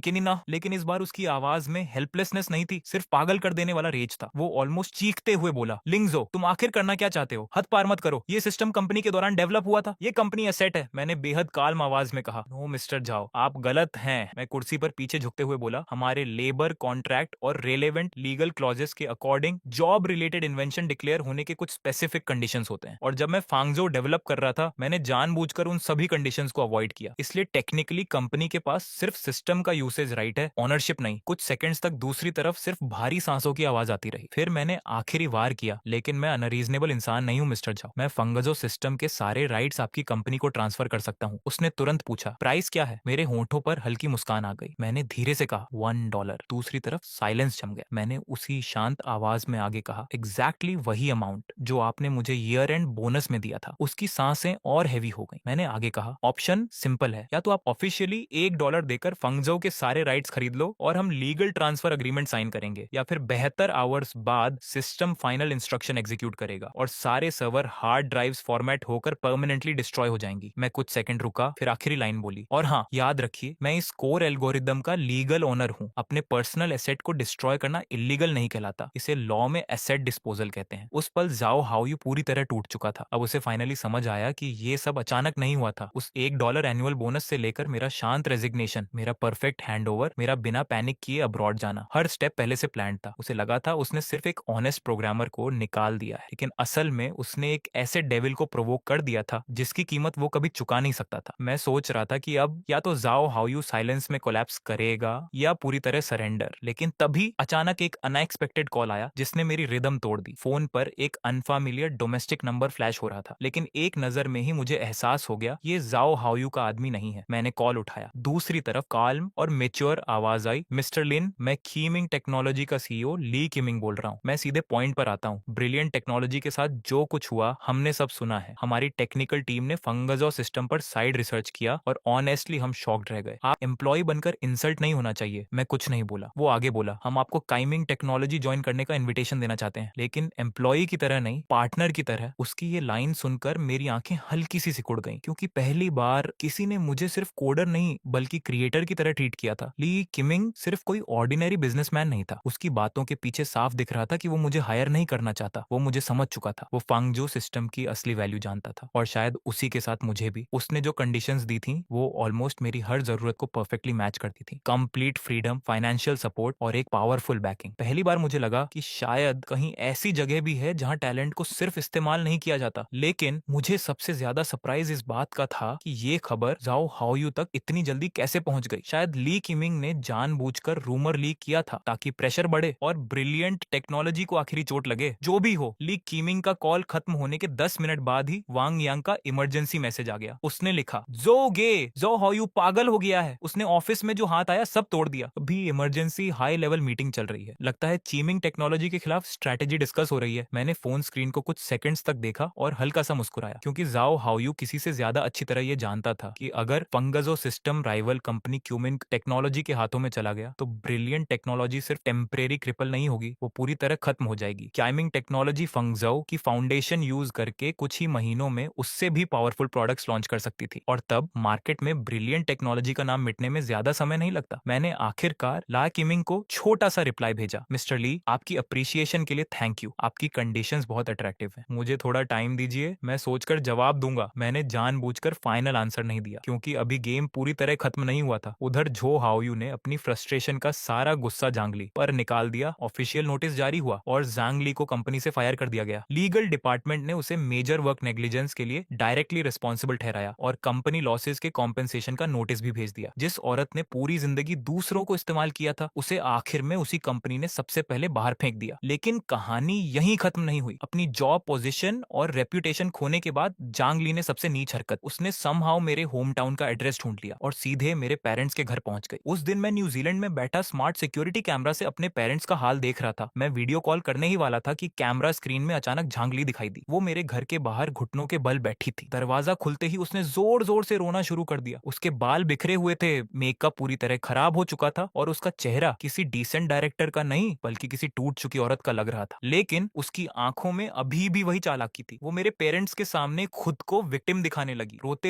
लेकिन इस बार उसकी आवाज में हेल्पलेसनेस नहीं थी, सिर्फ पागल कर देने वाला रेज था। वो ऑलमोस्ट चीखते हुए बोला, लिंगजो तुम आखिर करना क्या चाहते हो? हद पार मत करो, ये सिस्टम कंपनी के दौरान डेवलप हुआ था, ये कंपनी एसेट है। मैंने बेहद काल्म आवाज में कहा, नो मिस्टर जाओ, आप गलत हैं। मैं कुर्सी पर पीछे झुकते हुए बोला, हमारे लेबर कॉन्ट्रैक्ट और रेलेवेंट लीगल क्लॉजेस के according job related invention declare होने के कुछ स्पेसिफिक कंडीशंस होते हैं, और जब मैं फांगजो डेवलप कर रहा था मैंने जानबूझकर उन सभी कंडीशंस को अवॉइड किया। इसलिए टेक्निकली कंपनी के पास सिर्फ सिस्टम का यूसेज राइट है, ऑनरशिप नहीं। कुछ सेकंड्स तक दूसरी तरफ सिर्फ भारी सांसों की आवाज आती रही। फिर मैंने आखिरी वार किया, लेकिन मैं अनरीजनेबल इंसान नहीं हूं मिस्टर जाओ, मैं फंगजो सिस्टम के सारे राइट्स आपकी कंपनी को ट्रांसफर कर सकता हूं। उसने तुरंत पूछा, प्राइस क्या है? मेरे होंठों पर हल्की मुस्कान आ गई। मैंने धीरे से कहा, $1। दूसरी तरफ साइलेंस जम गया। मैंने उसी शांत आवाज में आगे कहा, एग्जैक्टली वही अमाउंट जो आपने मुझे ईयर एंड बोनस में दिया था। उसकी सांसें और हैवी हो गई। मैंने आगे कहा, ऑप्शन सिंपल है, या तो आप ऑफिशियली $1 देकर फंगजो के सारे राइट्स खरीद लो और हम लीगल ट्रांसफर अग्रीमेंट साइन करेंगे, या फिर 72 आवर्स बाद सिस्टम फाइनल इंस्ट्रक्शन एग्जीक्यूट करेगा और सारे सर्वर हार्ड ड्राइव्स फॉर्मेट होकर परमानेंटली डिस्ट्रॉय हो जाएंगी। मैं कुछ सेकंड रुका, फिर आखिरी लाइन बोली, और हाँ, याद रखिए मैं इस कोर एल्गोरिदम का लीगल ओनर हूं। अपने पर्सनल एसेट को डिस्ट्रॉय करना इलीगल नहीं कहलाता, इसे लॉ में एसेट डिस्पोजल कहते हैं। उस पल जाओ हाउ पूरी तरह टूट चुका था। अब उसे फाइनली समझ आया कि ये सब अचानक नहीं हुआ था। उस $1 एनुअल बोनस से लेकर मेरा शांत रेजिग्नेशन, मेरा परफेक्ट हैंडओवर, मेरा बिना पैनिक किए अब्रॉड जाना, हर स्टेप पहले से प्लान था। उसे लगा था उसने सिर्फ एक ऑनेस्ट प्रोग्रामर को निकाल दिया है, लेकिन असल में उसने एक ऐसे डेविल को प्रोवोक कर दिया था जिसकी कीमत वो कभी चुका नहीं सकता था। मैं सोच रहा था कि अब या तो जाओ हाउ यू साइलेंस में कोलैप्स करेगा या पूरी तरह सरेंडर, लेकिन तभी अचानक एक अनएक्सपेक्टेड कॉल आया जिसने मेरी रिदम तोड़ दी। फोन पर एक अनफैमिलियर डोमेस्टिक नंबर फ्लैश हो रहा था, लेकिन एक नजर में ही मुझे एहसास हो गया ये जाओ हाउ यू का आदमी नहीं है। मैंने कॉल उठाया। दूसरी तरफ काल्म और मेच्योर आवाज आई, मिस्टर लिन, मैं कीमिंग टेक्नोलॉजी का सीईओ ली किमिंग बोल रहा हूँ। मैं सीधे पॉइंट पर आता हूँ। ब्रिलियंट टेक्नोलॉजी के साथ जो कुछ हुआ हमने सब सुना है। हमारी टेक्निकल टीम ने फंगजो सिस्टम पर साइड रिसर्च किया और ऑनेस्टली हम शॉक्ड रह गए। आप एम्प्लॉय बनकर इंसल्ट नहीं होना चाहिए। मैं कुछ नहीं बोला। वो आगे बोला, हम आपको काइमिंग टेक्नोलॉजी ज्वाइन करने का इन्विटेशन देना चाहते हैं, लेकिन एम्प्लॉय की तरह नहीं, पार्टनर की तरह। उसकी ये लाइन सुनकर मेरी आंखें हल्की सी सिकुड़ गईं, क्योंकि पहली बार किसी ने मुझे सिर्फ कोडर नहीं बल्कि क्रिएटर की तरह ट्रीट किया था। ली किमिंग सिर्फ कोई ऑर्डिनरी बिजनेसमैन नहीं था। उसकी बातों के पीछे साफ दिख रहा था कि वो मुझे हायर नहीं करना चाहता। वो मुझे समझ चुका था। वो फंगजो सिस्टम की असली वैल्यू जानता था, और शायद उसी के साथ मुझे भी। उसने जो कंडीशंस दी थी वो ऑलमोस्ट मेरी हर जरूरत को परफेक्टली मैच करती थी। कंप्लीट फ्रीडम, फाइनेंशियल सपोर्ट और एक पावरफुल बैकिंग। पहली बार मुझे लगा कि शायद कहीं ऐसी जगह भी है जहां टैलेंट को सिर्फ इस्तेमाल नहीं किया जाता। लेकिन मुझे सबसे ज्यादा सरप्राइज इस बात का था कि ये खबर जाओ हाउ यू तक इतनी जल्दी कैसे पहुंच गई। शायद ली किमिंग ने जानबूझकर रूमर लीक किया था ताकि प्रेशर बढ़े और ब्रिलियंट टेक्नोलॉजी को आखिरी चोट लगे। जो भी हो, ली किमिंग का कॉल खत्म होने के 10 मिनट बाद ही वांग यांग का इमरजेंसी मैसेज आ गया। उसने लिखा, जो हाउ यू पागल हो गया है, उसने ऑफिस में जो हाथ आया सब तोड़ दिया। अभी इमरजेंसी हाई लेवल मीटिंग चल रही है। लगता है चीमिंग टेक्नोलॉजी के खिलाफ स्ट्रेटेजी डिस्कस हो रही है। मैंने फोन स्क्रीन को कुछ सेकंड्स तक देखा और हल्का सा मुस्कुराया, क्योंकि जाओ हाउ यू किसी से ज्यादा अच्छी तरह ये जानता था कि अगर फंगजो सिस्टम राइवल कंपनी क्यूमिंग टेक्नोलॉजी के हाथों में चला गया तो ब्रिलियंट टेक्नोलॉजी सिर्फ टेम्परेरी क्रिपल नहीं होगी, वो पूरी तरह खत्म हो जाएगी। क्याइमिंग टेक्नोलॉजी फंगजो की फाउंडेशन यूज करके कुछ ही महीनों में उससे भी पावरफुल प्रोडक्ट्स लॉन्च कर सकती थी, और तब मार्केट में ब्रिलियंट टेक्नोलॉजी का नाम मिटने में ज्यादा समय नहीं लगता। मैंने आखिरकार ला किमिंग को छोटा सा रिप्लाई भेजा, मिस्टर ली, आपकी अप्रिसिएशन के लिए थैंक यू। आपकी कंडीशंस बहुत अट्रैक्टिव हैं। मुझे थोड़ा टाइम दीजिए, मैं सोचकर जवाब दूंगा। मैंने जानबूझकर फाइनल आंसर नहीं दिया, क्योंकि अभी गेम पूरी तरह खत्म नहीं हुआ था। उधर जो हाओयू ने अपनी फ्रस्ट्रेशन का सारा गुस्सा जांगली पर निकाल दिया। ऑफिशियल नोटिस जारी हुआ और जांग ली को कंपनी से फायर कर दिया गया। लीगल डिपार्टमेंट ने उसे मेजर वर्क नेग्लिजेंस के लिए डायरेक्टली रिस्पॉन्सिबल ठहराया और कंपनी लॉसेस के कॉम्पेंसेशन का नोटिस भी भेज दिया। जिस औरत ने पूरी जिंदगी दूसरों को इस्तेमाल किया था, उसे आखिर में उसी कंपनी ने सबसे पहले बाहर फेंक दिया। लेकिन कहानी यहीं खत्म नहीं हुई। अपनी जॉब पोजीशन और रेप्यूटेशन खोने के बाद जांग ली ने सबसे नीच हरकत, उसने समहाउ मेरे होम टाउन का एड्रेस ढूंढ लिया और सीधे मेरे पेरेंट्स पेरेंट्स के घर पहुंच गई। उस दिन मैं न्यूजीलैंड में बैठा स्मार्ट सिक्योरिटी कैमरा से अपने पेरेंट्स का हाल देख रहा था। मैं वीडियो कॉल करने ही वाला था कि कैमरा स्क्रीन में अचानक झांगली दिखाई दी। वो मेरे घर के बाहर घुटनों के बल बैठी थी। दरवाजा खुलते ही उसने जोर जोर से रोना शुरू कर दिया। उसके बाल बिखरे हुए थे, मेकअप पूरी तरह खराब हो चुका था और उसका चेहरा किसी डिसेंट डायरेक्टर का नहीं बल्कि किसी टूट चुकी औरत का लग रहा था। लेकिन उसकी आंखों में अभी भी वही चालाकी थी। वो मेरे पेरेंट्स के सामने खुद को विक्टिम दिखाने लगी। रोते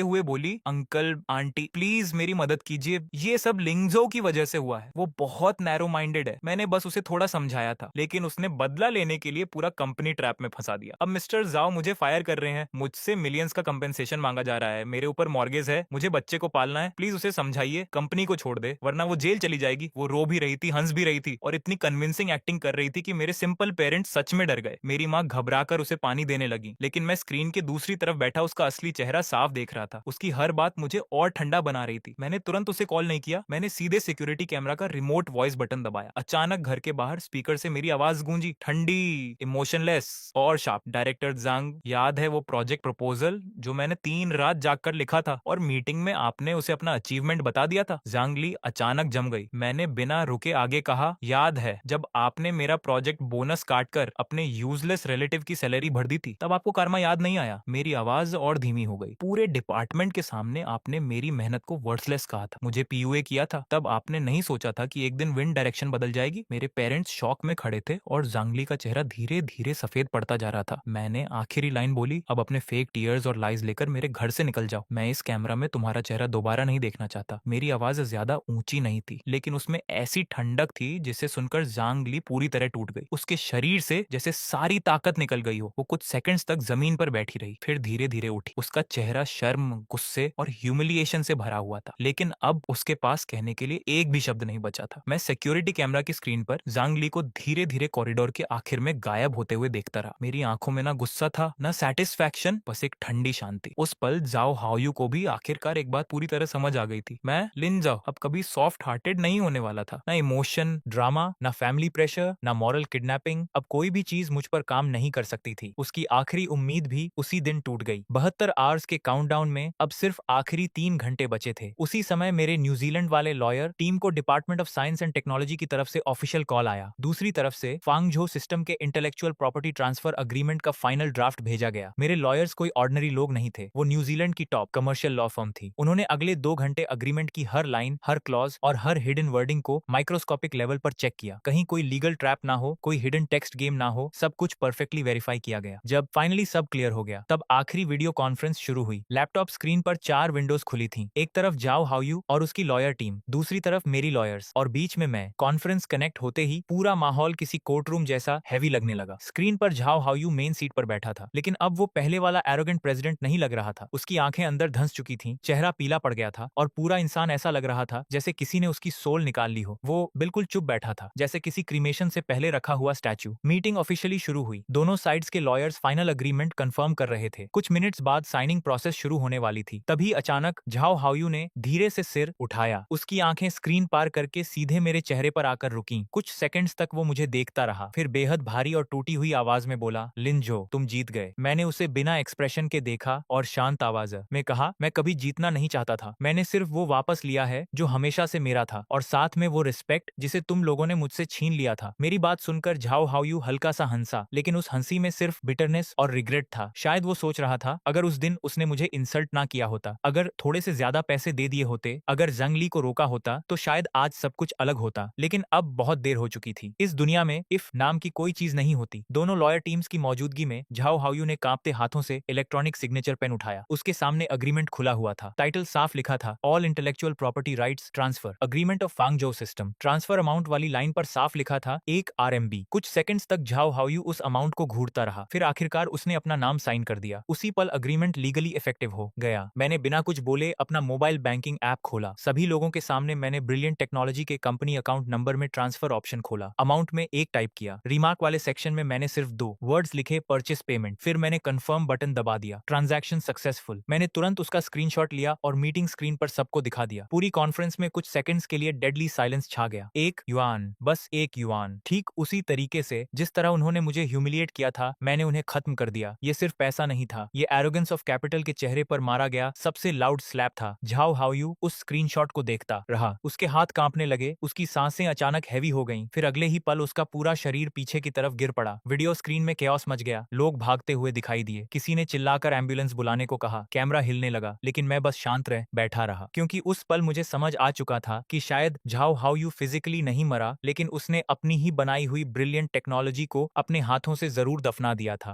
हुए बोली, अंकल आंटी प्लीज मेरी मदद कीजिए, ये सब लिंगजो की वजह से हुआ है। वो बहुत नैरो माइंडेड है। मैंने बस उसे थोड़ा समझाया था, लेकिन उसने बदला लेने के लिए पूरा कंपनी ट्रैप में फंसा दिया। अब मिस्टर जाओ मुझे फायर कर रहे हैं, मुझसे मिलियंस का कंपेंसेशन मांगा जा रहा है, मेरे ऊपर मॉर्गेज है, मुझे बच्चे को पालना है, प्लीज उसे समझाइए कंपनी को छोड़ दे वरना वो जेल चली जाएगी। वो रो भी रही थी, हंस भी रही थी और इतनी कन्विंसिंग एक्टिंग कर रही थी कि मेरे सिंपल पेरेंट्स सच में डर गए। मेरी माँ घबराकर उसे पानी देने लगी, लेकिन मैं स्क्रीन के दूसरी तरफ बैठा उसका असली चेहरा साफ देख रहा था। उसकी हर बात मुझे और ठंडा बना रही थी। मैंने तुरंत उसे कॉल नहीं किया, मैंने सीधे सिक्योरिटी कैमरा का रिमोट वॉइस बटन दबाया। अचानक घर के बाहर स्पीकर से मेरी आवाज गूंजी, ठंडी, इमोशनलेस और शार्प। डायरेक्टर जांग, याद है वो प्रोजेक्ट प्रपोजल जो मैंने 3 रात जागकर लिखा था और मीटिंग में आपने उसे अपना अचीवमेंट बता दिया था? जांग ली अचानक जम गई। मैंने बिना रुके आगे कहा, याद है जब आपने मेरा प्रोजेक्ट बोनस काटकर अपने यूजलेस रिलेटिव की सैलरी भर दी थी, तब आपको कर्मा याद नहीं आया? मेरी आवाज और धीमी हो गई। पूरे डिपार्टमेंट के सामने आपने मेरी मेहनत को वर्थलेस कहा था, मुझे पीयूए किया था। तब आपने नहीं सोचा था कि एक दिन विंड डायरेक्शन बदल जाएगी? मेरे पेरेंट्स शॉक में खड़े थे और जांगली का चेहरा धीरे धीरे सफेद पड़ता जा रहा था। मैंने आखिरी लाइन बोली, अब अपने फेक टीयर्स और लाइज लेकर मेरे घर से निकल जाओ। मैं इस कैमरा में तुम्हारा चेहरा दोबारा नहीं देखना चाहता। मेरी आवाज ज्यादा ऊंची नहीं थी, लेकिन उसमें ऐसी ठंडक थी जिसे सुनकर जांग ली पूरी तरह टूट गई। उसके शरीर से जैसे सारी ताकत निकल गई हो। वो कुछ सेकंड्स तक जमीन पर बैठी रही, फिर धीरे धीरे उठी। उसका चेहरा शर्म, गुस्से और ह्यूमिलिएशन से भरा हुआ था, लेकिन अब उसके पास कहने के लिए एक भी शब्द नहीं बचा था। मैं सिक्योरिटी कैमरा की स्क्रीन पर जांग ली को धीरे धीरे कॉरिडोर के आखिर में गायब होते हुए देखता रहा। मेरी आंखों में ना गुस्सा था, ना सेटिस्फैक्शन, बस एक ठंडी शांति। उस पल जाओ हाओयू को भी आखिरकार एक बात पूरी तरह समझ आ गई थी। मैं लिन जाओ अब कभी सॉफ्ट हार्टेड नहीं होने वाला था। ना इमोशन ड्रामा, ना फैमिली प्रेशर, ना मॉरल किडनैपिंग। अब कोई भी चीज मुझ पर काम नहीं कर सकती थी। उसकी आखिरी उम्मीद भी उसी दिन टूट गई। 72 आवर्स के काउंटडाउन में अब सिर्फ आखिरी 3 घंटे बचे थे। उसी समय मेरे न्यूजीलैंड वाले लॉयर टीम को department of science and technology की तरफ से ऑफिशियल कॉल आया। दूसरी तरफ से फांगझो सिस्टम के इंटेलेक्चुअल प्रॉपर्टी ट्रांसफर अग्रीमेंट का फाइनल ड्राफ्ट भेजा गया। मेरे लॉयर्स कोई ऑर्डिनरी लोग नहीं थे, वो न्यूजीलैंड की टॉप कमर्शियल लॉ फर्म थी। उन्होंने अगले 2 घंटे अग्रीमेंट की हर लाइन, हर क्लॉज और हर हिडन वर्डिंग को माइक्रोस्कोपिक लेवल पर चेक किया। कहीं कोई लीगल ट्रैप ना हो, कोई हिडन टेक्स्ट गेम ना हो, सब कुछ परफेक्टली वेरीफाई किया गया। जब फाइनली सब क्लियर हो गया, तब आखिरी वीडियो कॉन्फ्रेंस शुरू हुई। लैपटॉप स्क्रीन पर 4 विंडोज खुली थी। एक तरफ जाओ हाओयू और उसकी लॉयर टीम, दूसरी तरफ मेरी लॉयर्स और बीच में मैं। कॉन्फ्रेंस कनेक्ट होते ही पूरा माहौल किसी कोर्टरूम जैसा हैवी लगने लगा। स्क्रीन पर झाओ हाओयू मेन सीट पर बैठा था, लेकिन अब वो पहले वाला एरोगेंट प्रेसिडेंट नहीं लग रहा था। उसकी आंखें अंदर धंस चुकी थीं, चेहरा पीला पड़ गया था और पूरा इंसान ऐसा लग रहा था जैसे किसी ने उसकी सोल निकाल ली हो। वो बिल्कुल चुप बैठा था, जैसे किसी क्रीमेशन से पहले रखा हुआ स्टैच्यू। मीटिंग ऑफिशियली शुरू हुई। दोनों साइड्स के लॉयर्स फाइनल अग्रीमेंट कंफर्म कर रहे थे। कुछ मिनट्स बाद साइनिंग प्रोसेस शुरू होने वाली थी। तभी अचानक झाओ हाओयू ने धीरे से सिर उठाया। उसकी आंखें स्क्रीन पार करके सीधे मेरे चेहरे पर आकर रुकीं। कुछ सेकंड्स तक वो मुझे देखता रहा, फिर बेहद भारी और टूटी हुई आवाज में बोला, लिनजो तुम जीत गए। मैंने उसे बिना एक्सप्रेशन के देखा और शांत आवाज में कहा, मैं कभी जीतना नहीं चाहता था, मैंने सिर्फ वो वापस लिया है जो हमेशा से मेरा था, और साथ में वो रिस्पेक्ट जिसे तुम लोगों ने मुझसे छीन लिया था। मेरी बात सुनकर झाओ हाओयू हल्का सा हंसा, लेकिन उस हंसी में सिर्फ बिटरनेस और रिग्रेट था। शायद वो सोच रहा था, अगर उस दिन उसने मुझे इंसल्ट ना किया होता, अगर थोड़े से ज्यादा पैसे दे दिए होते, अगर जंगली को रोका होता, तो शायद आज सब कुछ अलग होता। लेकिन अब बहुत देर हो चुकी थी। इस दुनिया में इफ नाम की कोई चीज नहीं होती। दोनों लॉयर टीम्स की मौजूदगी में झाओ हाओयू ने कांपते हाथों से इलेक्ट्रॉनिक सिग्नेचर पेन उठाया। उसके सामने अग्रीमेंट खुला हुआ था। टाइटल साफ लिखा था, all intellectual property rights transfer agreement of Fangzhou system. Transfer amount वाली लाइन पर साफ लिखा था 1 RMB। कुछ सेकंड्स तक झाओ हाओयू उस अमाउंट को घूरता रहा, फिर आखिरकार उसने अपना नाम साइन कर दिया। उसी पल अग्रीमेंट लीगली इफेक्टिव हो गया। मैंने बिना कुछ बोले अपना मोबाइल बैंकिंग ऐप खोला। सभी लोगों के सामने मैंने ब्रिलियंट टेक्नोलॉजी के कंपनी अकाउंट नंबर में ट्रांसफर ऑप्शन खोला। अमाउंट में 1 टाइप किया। रिमार्क वाले सेक्शन में मैंने सिर्फ 2 वर्ड्स लिखे, परचेस पेमेंट। फिर मैंने कंफर्म बटन दबा दिया। Transaction successful. मैंने तुरंत उसका स्क्रीनशॉट लिया और मीटिंग स्क्रीन पर सबको दिखा दिया। पूरी कॉन्फ्रेंस में कुछ सेकंड्स के लिए डेडली साइलेंस छा गया। 1 युआन, बस 1 युआन। ठीक उसी तरीके से जिस तरह उन्होंने मुझे ह्यूमिलिएट किया था, मैंने उन्हें खत्म कर दिया। ये सिर्फ पैसा नहीं था, ये एरोगेंस ऑफ कैपिटल के चेहरे पर मारा गया सबसे लाउड स्लैप था। झाओ हाओयू उस स्क्रीन स्क्रीनशॉट को देखता रहा। उसके हाथ कांपने लगे, उसकी सांसें अचानक हैवी हो गईं। फिर अगले ही पल उसका पूरा शरीर पीछे की तरफ गिर पड़ा। वीडियो स्क्रीन में केओस मच गया। लोग भागते हुए दिखाई दिए। किसी ने चिल्लाकर एम्बुलेंस बुलाने को कहा। कैमरा हिलने लगा, लेकिन मैं बस शांत रह बैठा रहा, क्योंकि उस पल मुझे समझ आ चुका था कि शायद झाओ हाओयू फिजिकली नहीं मरा, लेकिन उसने अपनी ही बनाई हुई ब्रिलियंट टेक्नोलॉजी को अपने हाथों से जरूर दफना दिया था।